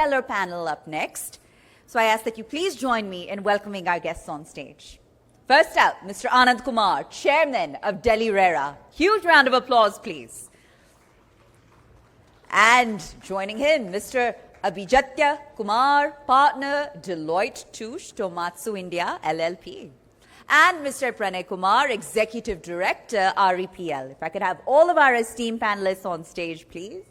stellar panel up next. So I ask that you please join me in welcoming our guests on stage. First up, Mr. Anand Kumar, Chairman of Delhi RERA. Huge round of applause, please. And joining him, Mr. Abhijataya Kumar, Partner, Deloitte Touche, Tohmatsu India, LLP. And Mr. Pranay Kumar, Executive Director, REPL. If I could have all of our esteemed panelists on stage, please.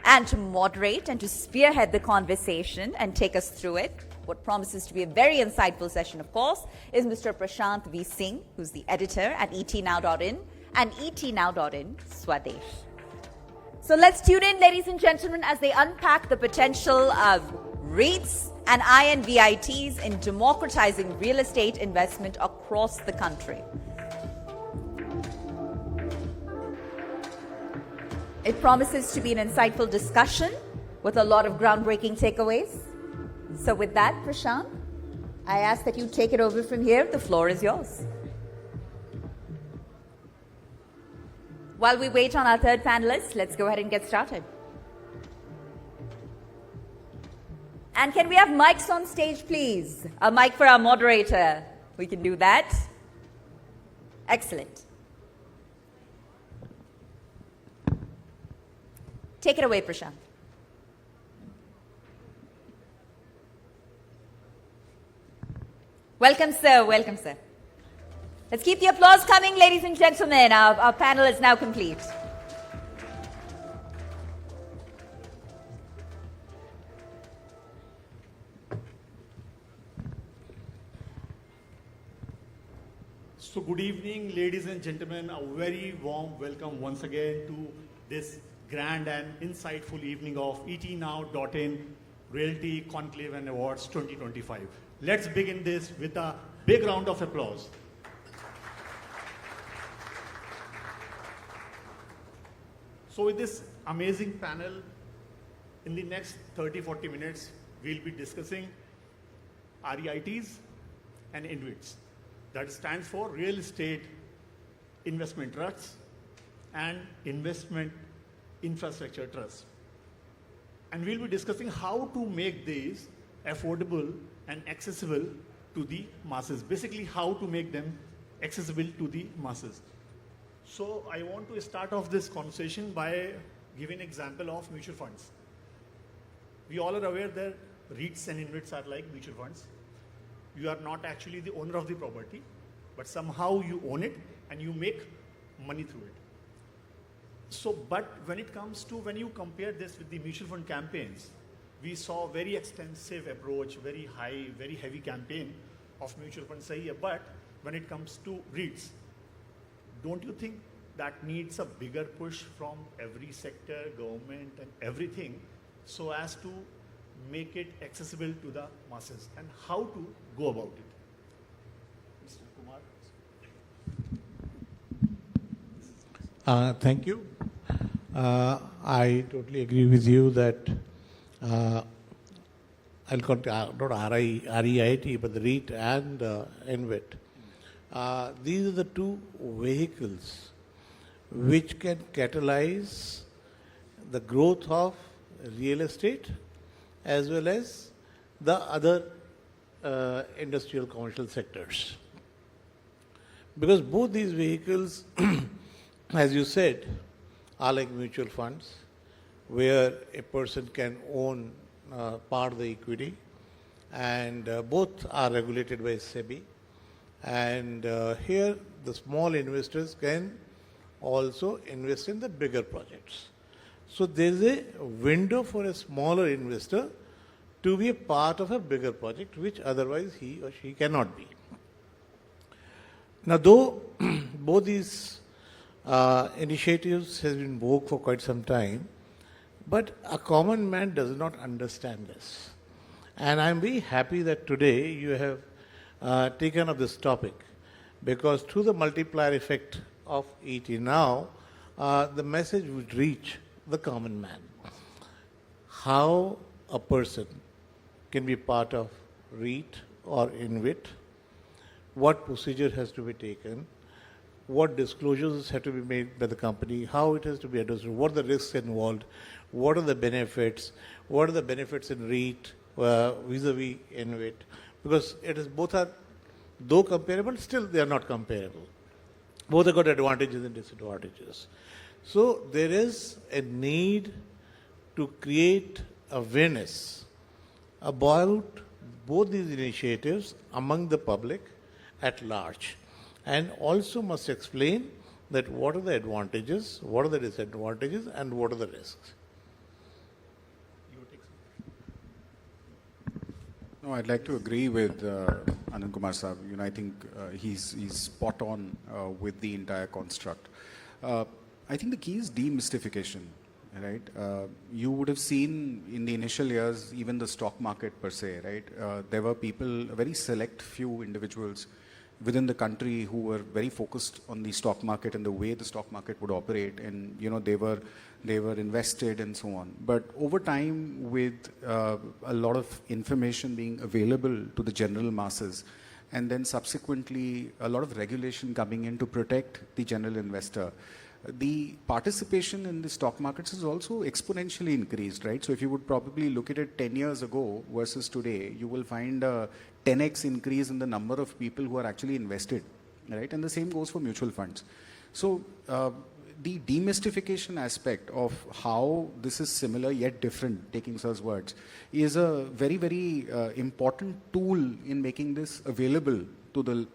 And to moderate and to spearhead the conversation and take us through it, what promises to be a very insightful session, of course, is Mr. Prashant V. Singh, who's the editor at etnow.in and etnow.in, Swadesh. So let's tune in, ladies and gentlemen, as they unpack the potential of REITs and InVITs in democratizing real estate investment across the country. It promises to be an insightful discussion with a lot of groundbreaking takeaways. So with that, Prashant, I ask that you take it over from here. The floor is yours. While we wait on our third panelist, let's go ahead and get started. And can we have mics on stage, please? A mic for our moderator. We can do that. Excellent. Take it away, Prashant. Welcome, sir. Welcome, sir. Let's keep the applause coming, ladies and gentlemen. Our panel is now complete. So good evening, ladies and gentlemen. A very warm welcome once again to this grand and insightful evening of etnow.in Realty Conclave and Awards 2025. Let's begin this with a big round of applause. So with this amazing panel, in the next 30-40 minutes, we'll be discussing REITs and InVITs. That stands for Real Estate Investment Trusts and Investment Infrastructure Trusts. And we'll be discussing how to make these affordable and accessible to the masses. Basically, how to make them accessible to the masses. So I want to start off this conversation by giving an example of mutual funds. We all are aware that REITs and InVITs are like mutual funds. You are not actually the owner of the property, but somehow you own it and you make money through it. So, but when it comes to, when you compare this with the mutual fund campaigns, we saw very extensive approach, very high, very heavy campaign of mutual funds. But when it comes to REITs, don't you think that needs a bigger push from every sector, government and everything, so as to make it accessible to the masses, and how to go about it? Mr. Kumar. Thank you. I totally agree with you that I'll call it not REIT, but the REIT and InVIT. These are the two vehicles which can catalyze the growth of real estate as well as the other industrial commercial sectors. Because both these vehicles, as you said, are like mutual funds, where a person can own part of the equity, and both are regulated by SEBI. And here the small investors can also invest in the bigger projects. So there is a window for a smaller investor to be a part of a bigger project, which otherwise he or she cannot be. Now, though both these initiatives has been vogue for quite some time, but a common man does not understand this. And I'm very happy that today you have taken up this topic, because through the multiplier effect of ET Now, the message would reach the common man. How a person can be part of REIT or InVIT, what procedure has to be taken, what disclosures have to be made by the company, how it has to be understood, what are the risks involved, what are the benefits in REIT vis-a-vis InVIT, because it is both are, though comparable, still they are not comparable. Both have got advantages and disadvantages. So there is a need to create awareness about both these initiatives among the public at large, and also must explain that what are the advantages, what are the disadvantages, and what are the risks. No, I'd like to agree with Anand Kumar Saab. I think he's spot on with the entire construct. I think the key is demystification, right? You would have seen in the initial years, even the stock market per se, right? There were people, a very select few individuals within the country who were very focused on the stock market and the way the stock market would operate, and they were invested and so on. But over time, with a lot of information being available to the general masses, and then subsequently a lot of regulation coming in to protect the general investor, the participation in the stock markets has also exponentially increased, right? So if you would probably look at it 10 years ago versus today, you will find a 10x increase in the number of people who are actually invested, right? And the same goes for mutual funds. So the demystification aspect of how this is similar yet different, taking sir's words, is a very, very important tool in making this available to the,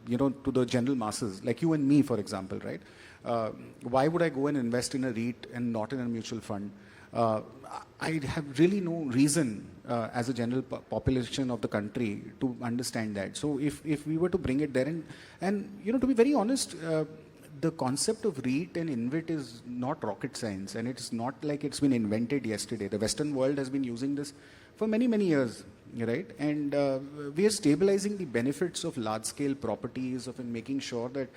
to the general masses, like you and me, for example, right? Why would I go and invest in a REIT and not in a mutual fund? I have really no reason as a general population of the country to understand that. So if we were to bring it there, and to be very honest, the concept of REIT and InVIT is not rocket science, and it's not like it's been invented yesterday. The Western world has been using this for many, many years, right? And we are stabilizing the benefits of large-scale properties, of making sure that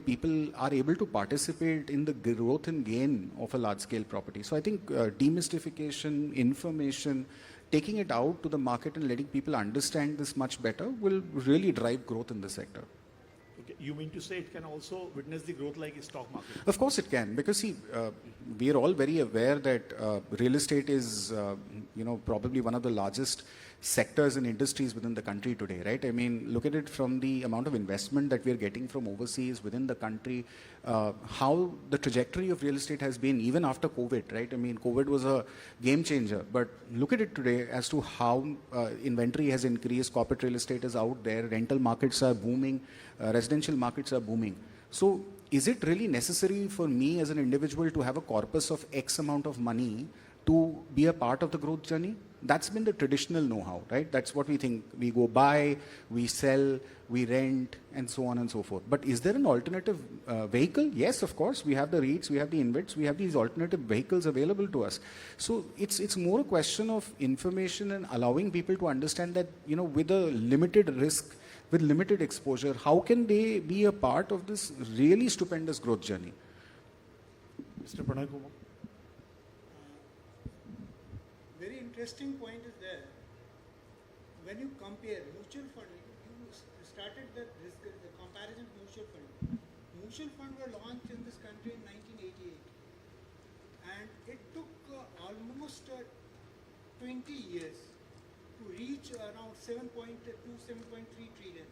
people are able to participate in the growth and gain of a large-scale property. So I think demystification, information, taking it out to the market and letting people understand this much better will really drive growth in the sector. Okay. You mean to say it can also witness the growth like a stock market? Of course it can, because see, we are all very aware that real estate is, probably one of the largest sectors and industries within the country today, right? I mean, look at it from the amount of investment that we are getting from overseas within the country, how the trajectory of real estate has been even after COVID, right? I mean, COVID was a game changer, but look at it today as to how inventory has increased, corporate real estate is out there, rental markets are booming, residential markets are booming. So is it really necessary for me as an individual to have a corpus of X amount of money to be a part of the growth journey? That's been the traditional know-how, right? That's what we think. We go buy, we sell, we rent, and so on and so forth. But is there an alternative vehicle? Yes, of course. We have the REITs, we have the InVITs, we have these alternative vehicles available to us. So it's more a question of information and allowing people to understand that, with a limited risk, with limited exposure, how can they be a part of this really stupendous growth journey? Mr. Pranay Kumar. Very interesting point is there. When you compare mutual fund, you started the comparison of mutual fund. Mutual fund were launched in this country in 1988, and it took almost 20 years to reach around 7.2, 7.3 trillion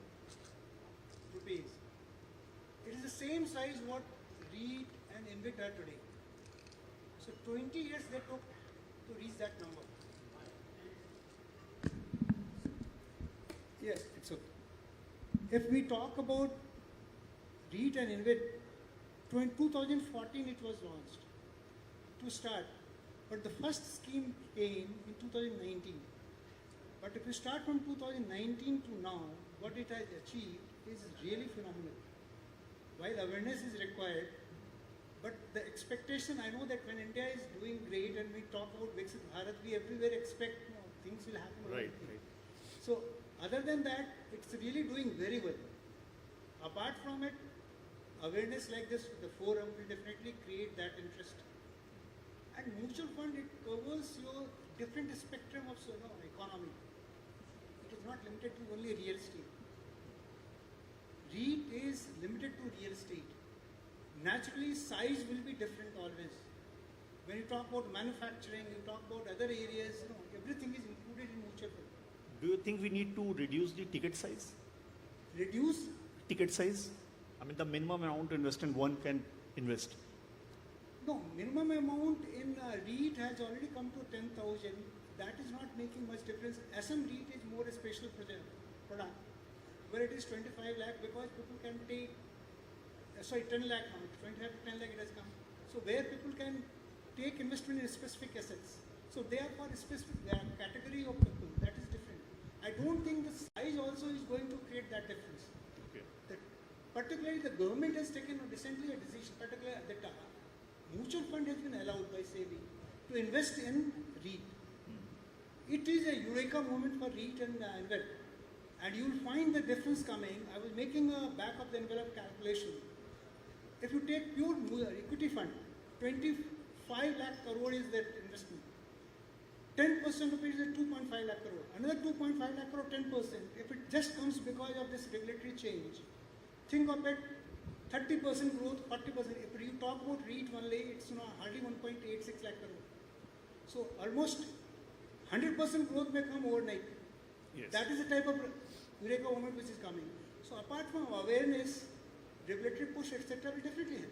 rupees. It is the same size what REIT and InVIT are today. So 20 years they took to reach that number. Yes, it's okay. If we talk about REIT and InVIT, 2014 it was launched to start, but the first scheme came in 2019. But if we start from 2019 to now, what it has achieved is really phenomenal. While awareness is required, but the expectation, I know that when India is doing great and we talk about Viksit Bharat, we everywhere expect things will happen. Right. So other than that, it's really doing very well. Apart from it, awareness like this, the forum will definitely create that interest. And mutual fund, it covers your different spectrum of economy. It is not limited to only real estate. REIT is limited to real estate. Naturally, size will be different always. When you talk about manufacturing, you talk about other areas, everything is included in mutual fund. Do you think we need to reduce the ticket size? Reduce? Ticket size? I mean, the minimum amount to invest in one can invest. No, minimum amount in REIT has already come to 10,000. That is not making much difference. SM REIT is more a special product, where it is 25 lakh because people can take, 10 lakh now, 25 to 10 lakh it has come. So where people can take investment in specific assets. So they are for a specific category of people. That is different. I don't think the size also is going to create that difference. Okay. Particularly the government has taken recently a decision, particularly that mutual fund has been allowed by SEBI to invest in REIT. It is a eureka moment for REIT and InVIT. And you will find the difference coming. I was making a back of the envelope calculation. If you take pure equity fund, 25 lakh crore is that investment. 10% of it is 2.5 lakh crore. Another 2.5 lakh crore, 10%. If it just comes because of this regulatory change, think of it, 30% growth, 40%. If you talk about REIT only, it's hardly 1.86 lakh crore. So almost 100% growth may come overnight. Yes. That is the type of eureka moment which is coming. So apart from awareness, regulatory push, etc., will definitely help.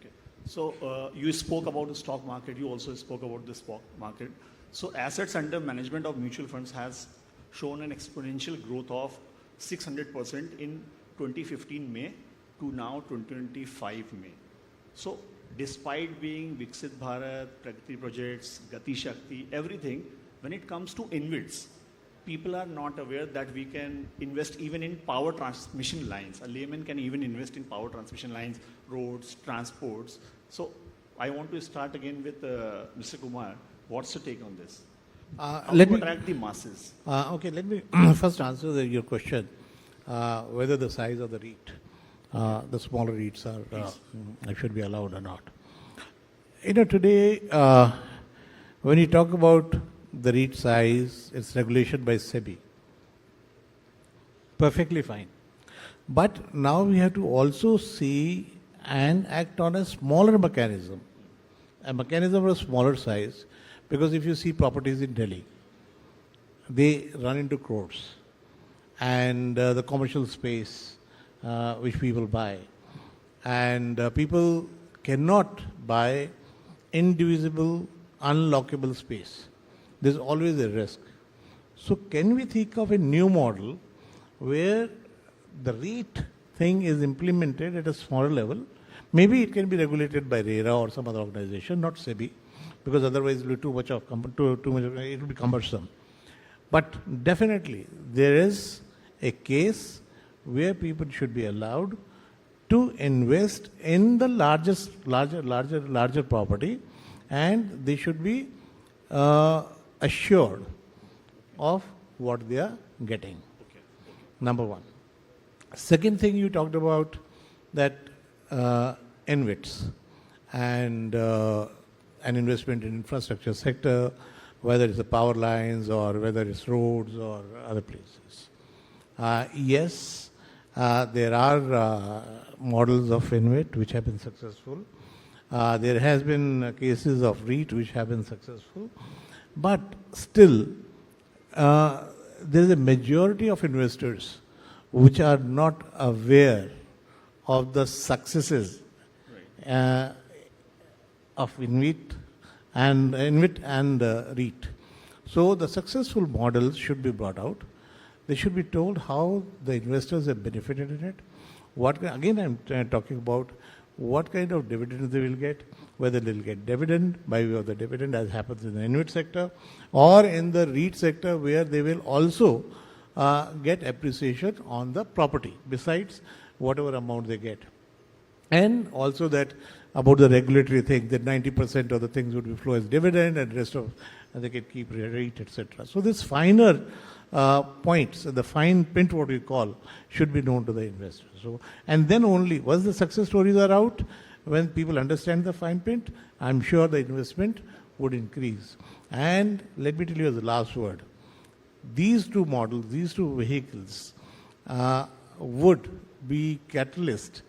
Okay. So you spoke about the stock market. You also spoke about the stock market. So assets under management of mutual funds has shown an exponential growth of 600% in 2015 May to now 2025 May. So despite being Viksit Bharat, Pragati projects, Gati Shakti, everything, when it comes to InVITs, people are not aware that we can invest even in power transmission lines. A layman can even invest in power transmission lines, roads, transports. So I want to start again with Mr. Kumar. What's your take on this? How Let to me attract the masses? Okay, let me first answer your question, whether the size of the REIT, the smaller REITs should be allowed or not. Today, when you talk about the REIT size, it's regulation by SEBI. Perfectly fine. But now we have to also see and act on a smaller mechanism, a mechanism of a smaller size, because if you see properties in Delhi, they run into crores. And the commercial space which people buy. And people cannot buy indivisible, unlockable space. There's always a risk. So can we think of a new model where the REIT thing is implemented at a smaller level? Maybe it can be regulated by RERA or some other organization, not SEBI, because otherwise it will be it will be cumbersome. But definitely there is a case where people should be allowed to invest in the larger property, and they should be assured of what they are getting. Okay. Number one. Second thing you talked about, that InVITs and an investment in infrastructure sector, whether it's the power lines or whether it's roads or other places. Yes, there are models of InVIT which have been successful. There has been cases of REIT which have been successful. But still, there is a majority of investors which are not aware of the successes of InVIT and REIT. So the successful models should be brought out. They should be told how the investors have benefited in it. Again, I'm talking about what kind of dividends they will get, whether they'll get dividend by way of the dividend as happens in the InVIT sector, or in the REIT sector where they will also get appreciation on the property besides whatever amount they get. And also that about the regulatory thing, that 90% of the things would be flow as dividend and rest of they can keep REIT, etc. So this finer points, the fine print, what we call, should be known to the investors. So, and then only, once the success stories are out, when people understand the fine print, I'm sure the investment would increase. And let me tell you as the last word, these two models, these two vehicles would be catalyst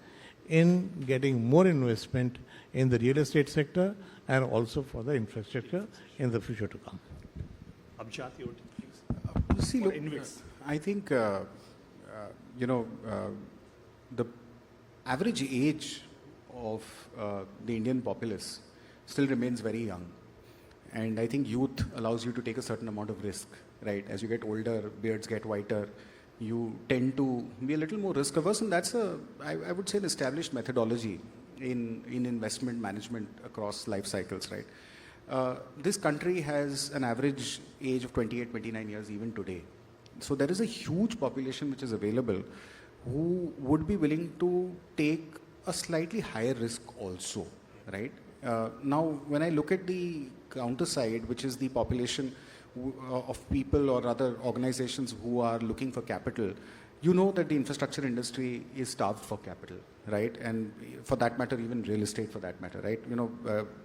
in getting more investment in the real estate sector and also for the infrastructure in the future to come. Abhijat, your turn, please. See, Or look, InVITs. I think, the average age of the Indian populace still remains very young. And I think youth allows you to take a certain amount of risk, right? As you get older, beards get whiter, you tend to be a little more risk averse. And that's I would say, an established methodology in investment management across life cycles, right? This country has an average age of 28, 29 years even today. So there is a huge population which is available who would be willing to take a slightly higher risk also, right? Now, when I look at the counter side, which is the population of people or other organizations who are looking for capital, you know that the infrastructure industry is starved for capital, right? And for that matter, even real estate for that matter, right?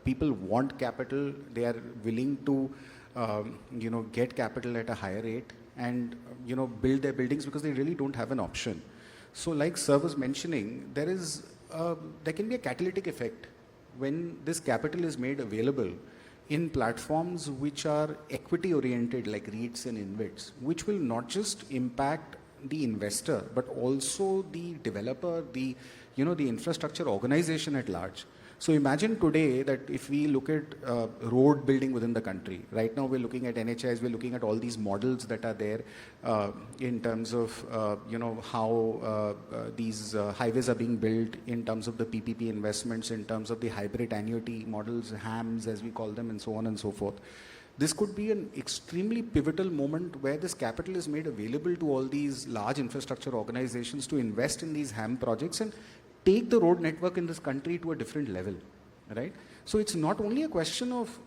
People want capital. They are willing to, get capital at a higher rate and, build their buildings because they really don't have an option. So like Sir was mentioning, there can be a catalytic effect when this capital is made available in platforms which are equity oriented like REITs and InVITs, which will not just impact the investor, but also the developer, the infrastructure organization at large. So imagine today that if we look at road building within the country, right now we're looking at NHIs, we're looking at all these models that are there in terms of, how these highways are being built, in terms of the PPP investments, in terms of the hybrid annuity models, HAMs as we call them, and so on and so forth. This could be an extremely pivotal moment where this capital is made available to all these large infrastructure organizations to invest in these HAM projects and take the road network in this country to a different level, right? So it's not only a question of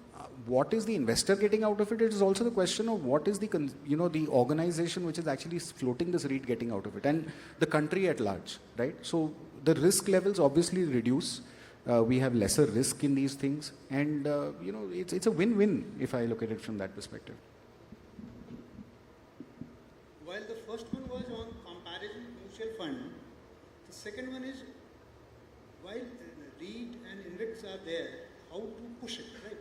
what is the investor getting out of it, it is also the question of what is the, the organization which is actually floating this REIT getting out of it, and the country at large, right? So the risk levels obviously reduce. We have lesser risk in these things, and it's a win-win if I look at it from that perspective. While the first one was on comparison mutual fund, the second one is while REIT and InVITs are there, how to push it, right?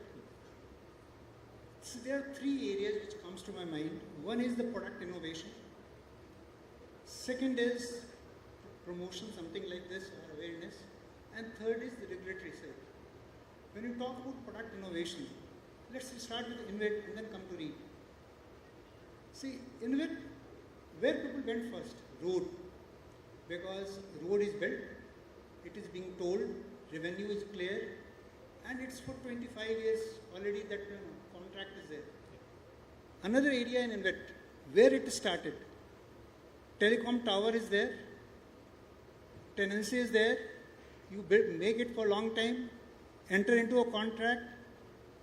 So there are three areas which comes to my mind. One is the product innovation. Second is promotion, something like this, or awareness. And third is the regulatory side. When you talk about product innovation, let's start with InVIT and then come to REIT. See, InVIT, where people went first? Road. Because road is built, it is being told, revenue is clear, and it's for 25 years already that contract is there. Another area in InVIT, where it started, telecom tower is there, tenancy is there, you make it for a long time, enter into a contract,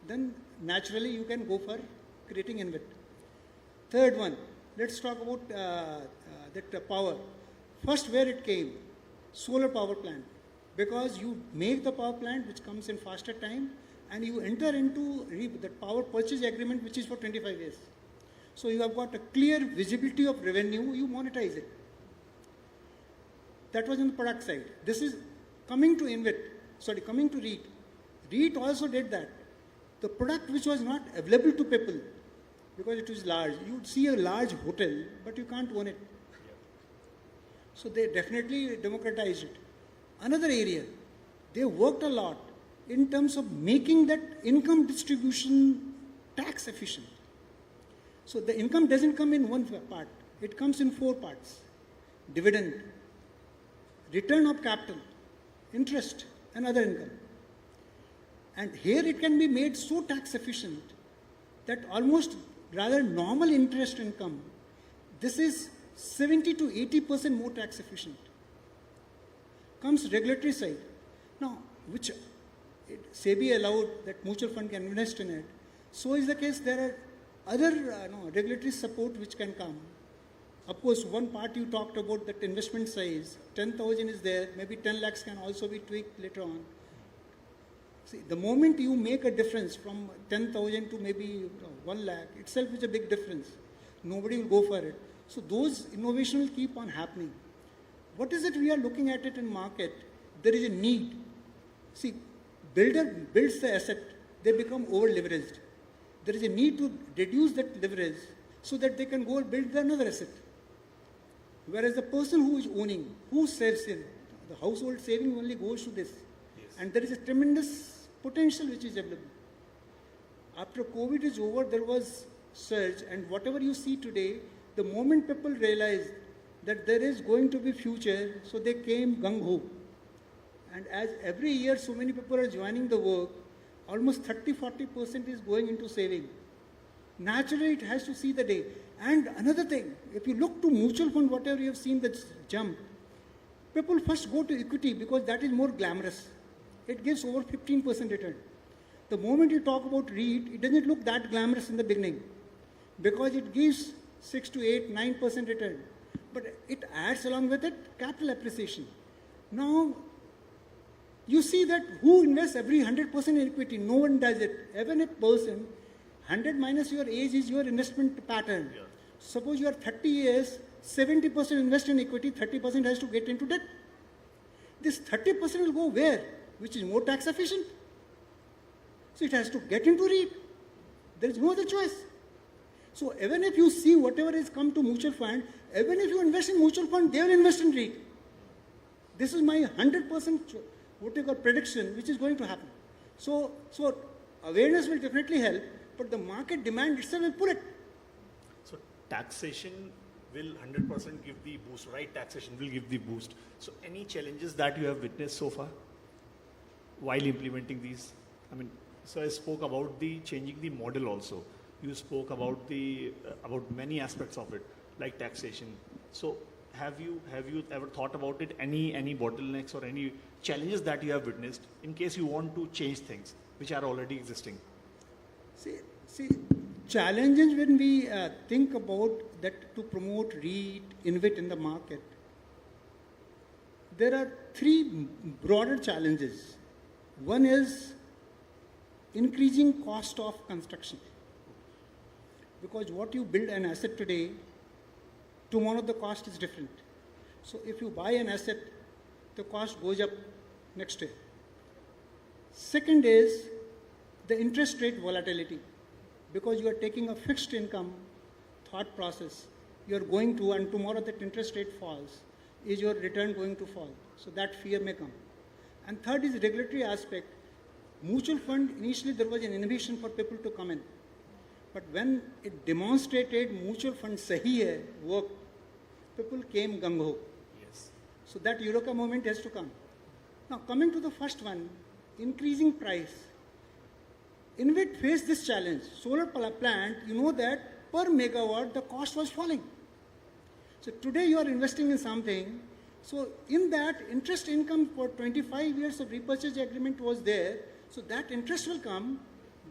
then naturally you can go for creating InVIT. Third one, let's talk about that power. First, where it came, solar power plant. Because you make the power plant which comes in faster time and you enter into the power purchase agreement which is for 25 years. So you have got a clear visibility of revenue, you monetize it. That was on the product side. This is coming to coming to REIT. REIT also did that. The product which was not available to people because it was large. You would see a large hotel, but you can't own it. So they definitely democratized it. Another area, they worked a lot in terms of making that income distribution tax efficient. So the income doesn't come in one part, it comes in 4 parts. Dividend, return of capital, interest, and other income. And here it can be made so tax efficient that almost rather normal interest income, this is 70 to 80% more tax efficient. Comes regulatory side. Now, which SEBI allowed that mutual fund can invest in it. So is the case, there are other regulatory support which can come. Of course, one part you talked about, that investment size, 10,000 is there, maybe 10 lakhs can also be tweaked later on. See, the moment you make a difference from 10,000 to maybe 1 lakh, itself is a big difference. Nobody will go for it. So those innovation will keep on happening. what is it we are looking at it in market? There is a need. See, builder builds the asset, they become over leveraged. There is a need to reduce that leverage so that they can go and build another asset. Whereas the person who is owning, who saves in, the household saving only goes to this. Yes. And there is a tremendous potential which is available. After COVID is over, there was surge, and whatever you see today, the moment people realized that there is going to be future, so they came gung-ho. And as every year so many people are joining the work, almost 30-40% is going into saving. Naturally, it has to see the day. And another thing, if you look to mutual fund, whatever you have seen the jump, people first go to equity because that is more glamorous. It gives over 15% return. The moment you talk about REIT, it doesn't look that glamorous in the beginning because it gives 6 to 8, 9% return. But it adds along with it capital appreciation. Now, you see that who invests every 100% in equity? No one does it. Even a person, 100 minus your age is your investment pattern. Yeah. Suppose you are 30 years, 70% invest in equity, 30% has to get into debt. This 30% will go where? Which is more tax efficient. So it has to get into REIT. There is no other choice. So even if you see whatever has come to mutual fund, even if you invest in mutual fund, they will invest in REIT. This is my 100% what you call prediction, which is going to happen. So awareness will definitely help, but the market demand itself will pull it. So taxation will 100% give the boost, right? Taxation will give the boost. So any challenges that you have witnessed so far while implementing these? I mean, so I spoke about the changing the model also. You spoke about the about many aspects of it, like taxation. So have you ever thought about it? Any bottlenecks or any challenges that you have witnessed in case you want to change things which are already existing? See, challenges when we think about that to promote REIT, InVIT in the market, there are three broader challenges. One is increasing cost of construction. Because what you build an asset today, tomorrow the cost is different. So if you buy an asset, the cost goes up next year. Second is the interest rate volatility. Because you are taking a fixed income thought process, you are going to, and tomorrow that interest rate falls, is your return going to fall? So that fear may come. And third is regulatory aspect. Mutual fund, initially there was an inhibition for people to come in. But when it demonstrated mutual fund sahi hai, work, people came gung-ho. Yes. So that Eureka moment has to come. Now coming to the first one, increasing price. InVIT faced this challenge. Solar plant, you know that per megawatt the cost was falling. So today you are investing in something. So in that interest income for 25 years of repurchase agreement was there. So that interest will come,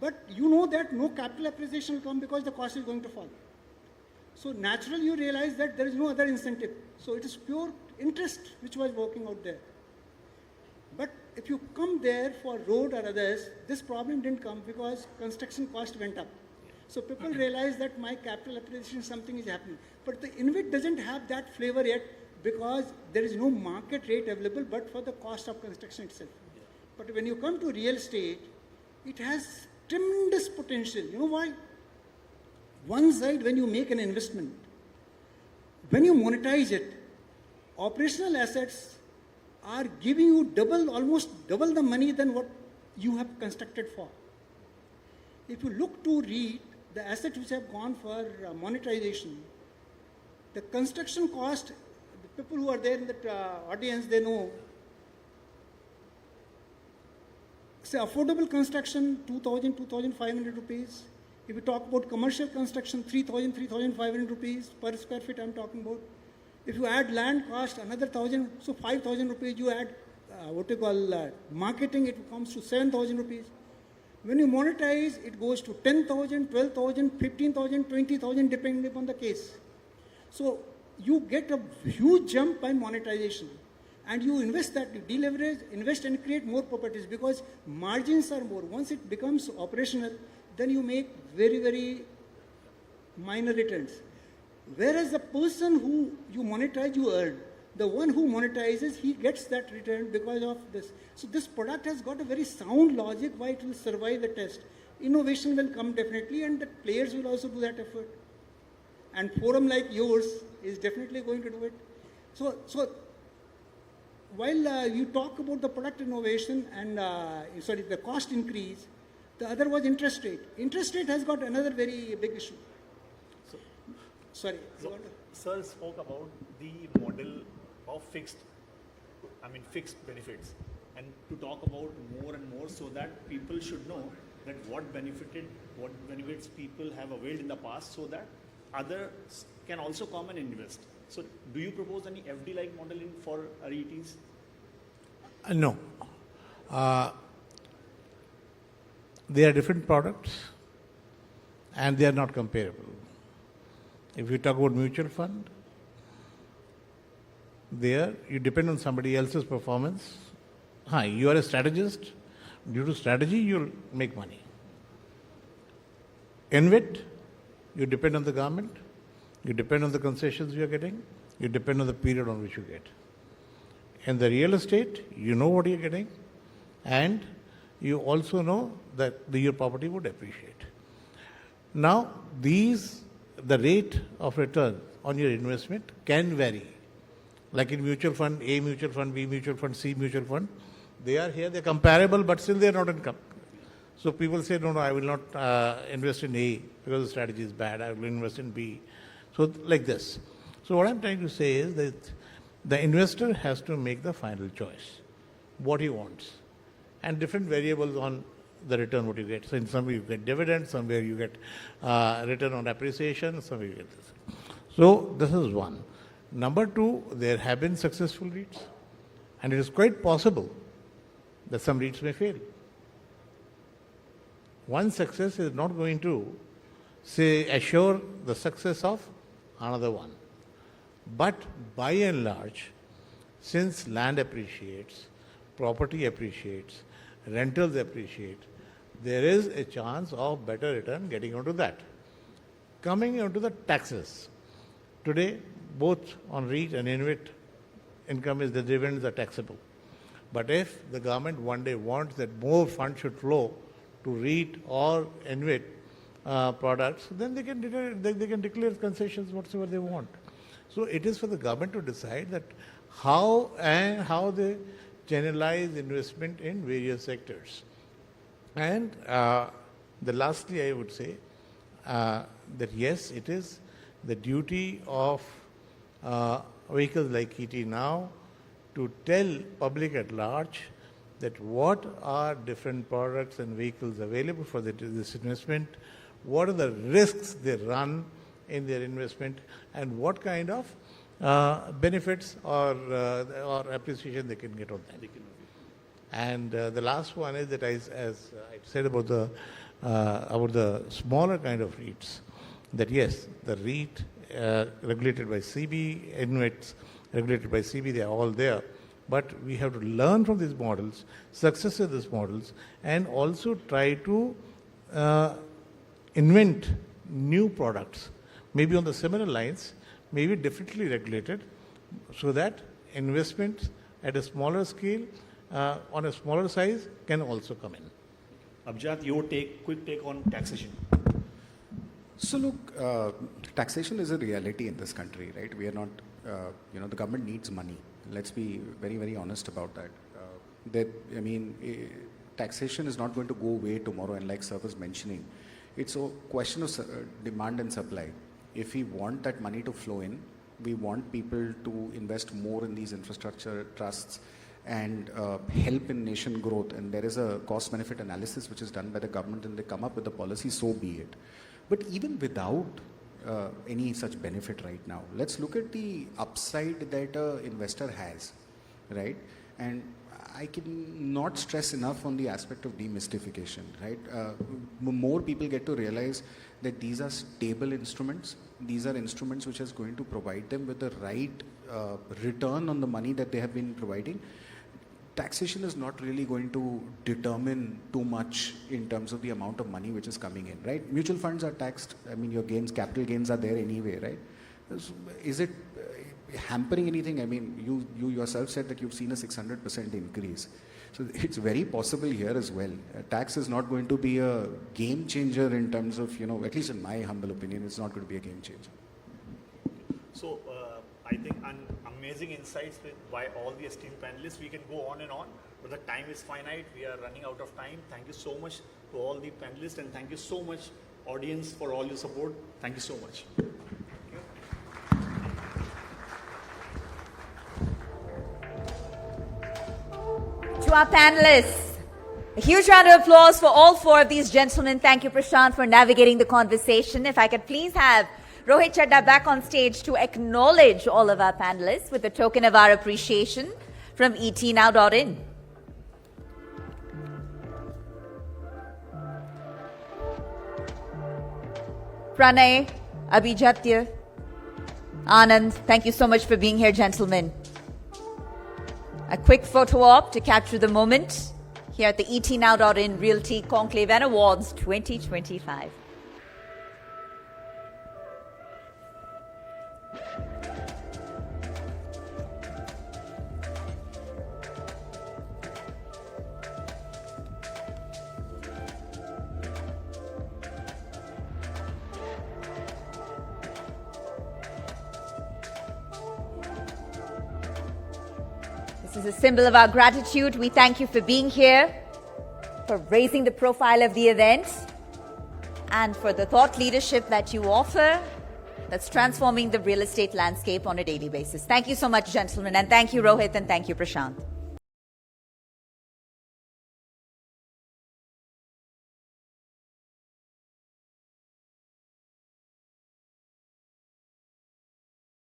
but you know that no capital appreciation will come because the cost is going to fall. So naturally you realize that there is no other incentive. So it is pure interest which was working out there. But if you come there for road or others, this problem didn't come because construction cost went up. So people realize that my capital appreciation, something is happening. But the InVIT doesn't have that flavor yet because there is no market rate available but for the cost of construction itself. But when you come to real estate, it has tremendous potential. You know why? One side, when you make an investment, when you monetize it, operational assets are giving you almost double the money than what you have constructed for. If you look to REIT, the assets which have gone for monetization, the construction cost, the people who are there in the audience, they know. Say affordable construction, 2,000, 2,500 rupees. If we talk about commercial construction, 3,000, 3,500 rupees per square feet I'm talking about. If you add land cost, another 1,000, so 5,000 rupees, you add marketing, it comes to 7,000 rupees. When you monetize, it goes to 10,000, 12,000, 15,000, 20,000 depending upon the case. So you get a huge jump by monetization. And you invest that, you deleverage, invest and create more properties because margins are more. Once it becomes operational, then you make very, very minor returns. Whereas the person who you monetize, you earn. The one who monetizes, he gets that return because of this. So this product has got a very sound logic why it will survive the test. Innovation will come definitely, and the players will also do that effort. And forum like yours is definitely going to do it. So while you talk about the product innovation and the cost increase, the other was interest rate. Interest rate has got another very big issue. Sorry. Sir spoke about the model of fixed benefits, and to talk about more and more so that people should know that what benefits people have availed in the past, so that others can also come and invest. So do you propose any FD-like model for REITs? No. They are different products and they are not comparable. If you talk about mutual fund, there you depend on somebody else's performance. You are a strategist. Due to strategy, you'll make money. InVIT, you depend on the government. You depend on the concessions you are getting. You depend on the period on which you get. In the real estate, you know what you're getting, and you also know that your property would appreciate. Now, the rate of return on your investment can vary. Like in mutual fund, A mutual fund, B mutual fund, C mutual fund, they're comparable, but still they're not income. So people say, no, I will not invest in A because the strategy is bad. I will invest in B. So like this. So what I'm trying to say is that the investor has to make the final choice, what he wants, and different variables on the return what you get. So in some way you get dividends, somewhere you get return on appreciation, somewhere you get this. So this is one. Number two, there have been successful REITs, and it is quite possible that some REITs may fail. One success is not going to, assure the success of another one. But by and large, since land appreciates, property appreciates, rentals appreciate, there is a chance of better return getting onto that. Coming onto the taxes. Today, both on REIT and InVIT, income is the dividends are taxable. But if the government one day wants that more funds should flow to REIT or InVIT products, then they can declare concessions whatsoever they want. So it is for the government to decide that how they channelize investment in various sectors. And lastly, I would say that yes, it is the duty of vehicles like ET now to tell public at large that what are different products and vehicles available for this investment, what are the risks they run in their investment, and what kind of benefits or appreciation they can get on that. And the last one is that, as I said about the smaller kind of REITs, that yes, the REIT regulated by CB, InVITs regulated by CB, they are all there. But we have to learn from these models, success of these models, and also try to invent new products, maybe on the similar lines, maybe differently regulated, so that investments at a smaller scale, on a smaller size, can also come in. Abhijat, your quick take on taxation. So look, taxation is a reality in this country, right? We are not, the government needs money. Let's be very, very honest about that. Taxation is not going to go away tomorrow, and like sir was mentioning, it's a question of demand and supply. If we want that money to flow in, we want people to invest more in these infrastructure trusts and help in nation growth. And there is a cost-benefit analysis which is done by the government, and they come up with a policy, so be it. But even without any such benefit right now, let's look at the upside that an investor has, right? And I can not stress enough on the aspect of demystification, right? More people get to realize that these are stable instruments. These are instruments which is going to provide them with the right return on the money that they have been providing. Taxation is not really going to determine too much in terms of the amount of money which is coming in, right? Mutual funds are taxed. I mean, your gains, capital gains are there anyway, right? Is it hampering anything? I mean, you yourself said that you've seen a 600% increase. So it's very possible here as well. Tax is not going to be a game changer in terms of, at least in my humble opinion, it's not going to be a game changer. So I think amazing insights by all the esteemed panelists. We can go on and on, but the time is finite. We are running out of time. Thank you so much to all the panelists, and thank you so much, audience, for all your support. Thank you so much. To our panelists, a huge round of applause for all four of these gentlemen. Thank you, Prashant, for navigating the conversation. If I could please have Rohit Chadda back on stage to acknowledge all of our panelists with a token of our appreciation from etnow.in. Pranay, Abhijataya, Anand, thank you so much for being here, gentlemen. A quick photo op to capture the moment here at the etnow.in Realty Conclave and Awards 2025. This is a symbol of our gratitude. We thank you for being here, for raising the profile of the event, and for the thought leadership that you offer that's transforming the real estate landscape on a daily basis. Thank you so much, gentlemen, and thank you, Rohit, and thank you, Prashant.